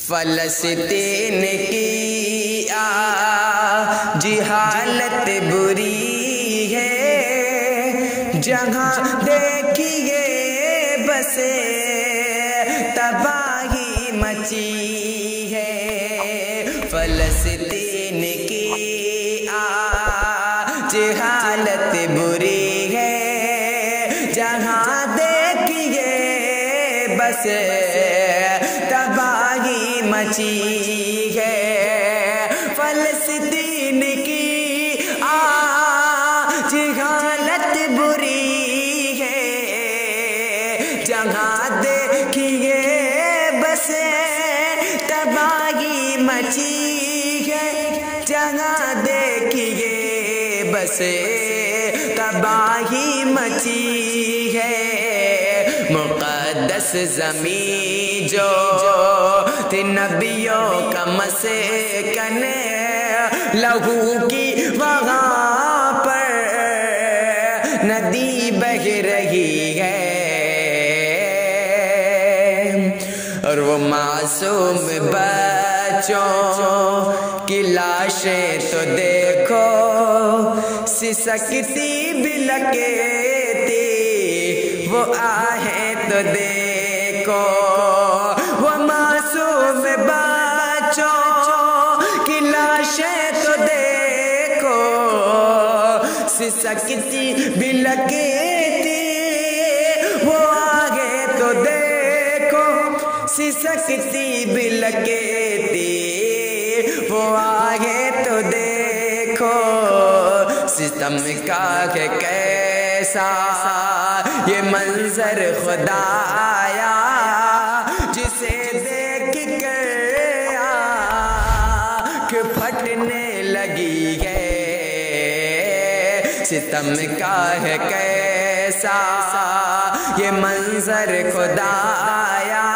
فلسطین کی آج حالت بری ہے، جہاں دیکھیے بس تباہی مچی ہے۔ فلسطین کی آج حالت بری ہے، جہاں دیکھیے بس تباہی مچی ہے۔ فلسطین کی آج حالت بری ہے، جہاں دیکھیے بس تباہی مچی ہے، جہاں دیکھیے بس تباہی مچی ہے۔ مقدس زمین جو تھی نبیوں کا مسکن، لہو کی وہاں پر ندی بہہ رہی ہے، اور وہ معصوم بچوں کی لاشیں تو دیکھو سسکتی بلکتی، وہ آہیں تو دیکھو، وہ معصوم بچوں کی لاشیں تو دیکھو سسکتی بلکتی، وہ آہیں تو دیکھو سسکتی بلکتی، وہ آہیں تو دیکھو۔ ستم کا ہے کیسا یہ منظر خدایا، جسے دیکھ کر آنکھ پھٹنے لگی ہے۔ ستم کا ہے کیسا یہ منظر خدایا،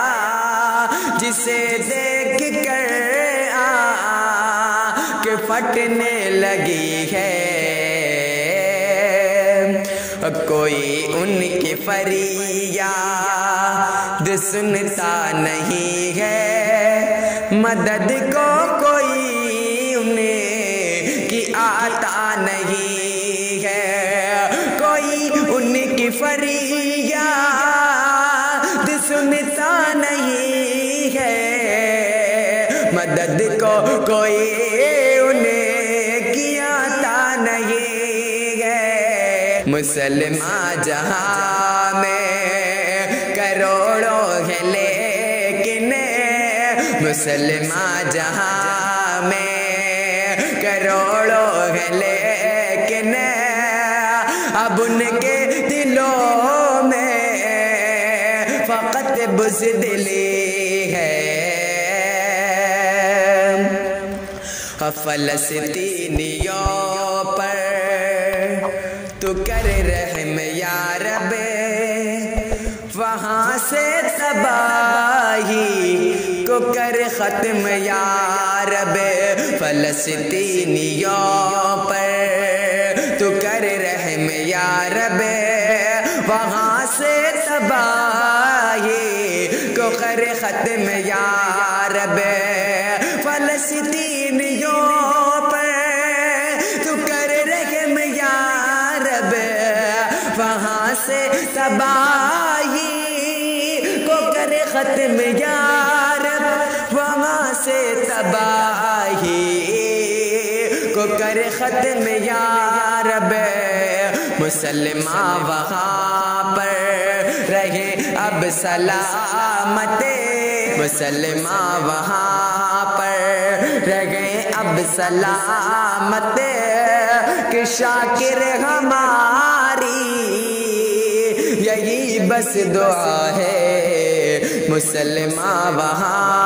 جسے دیکھ کر آنکھ پھٹنے لگی ہے۔ کوئی ان کی فریاد سنتا نہیں ہے، مدد کو کوئی انہیں کی آتا نہیں ہے۔ کوئی ان کی فریاد سنتا نہیں ہے، مدد کو کوئی انہیں کی آتا نہیں ہے۔ مسلمان جہاں میں کروڑوں ہیں لیکن، مسلمان جہاں میں کروڑوں ہیں لیکن، اب ان کے دلوں میں فقط بزدلی ہے۔ فلسطینیوں پر تو کر رحم یا رب، وہاں سے تباہی کو کر ختم یا رب۔ فلسطینیوں پر تو کر رحم یا رب، وہاں سے تباہی کو کر ختم یا رب۔ فلسطینیوں وہاں سے تباہی کو کر ختم یا رب، وہاں سے تباہی کو کر ختم یا رب۔ مسلمان وہاں پر رہے اب سلامت، مسلمان وہاں پر رہے اب سلامت، کہ شاکر ہماری یہی بس دعا ہے۔ مسلمان وہاں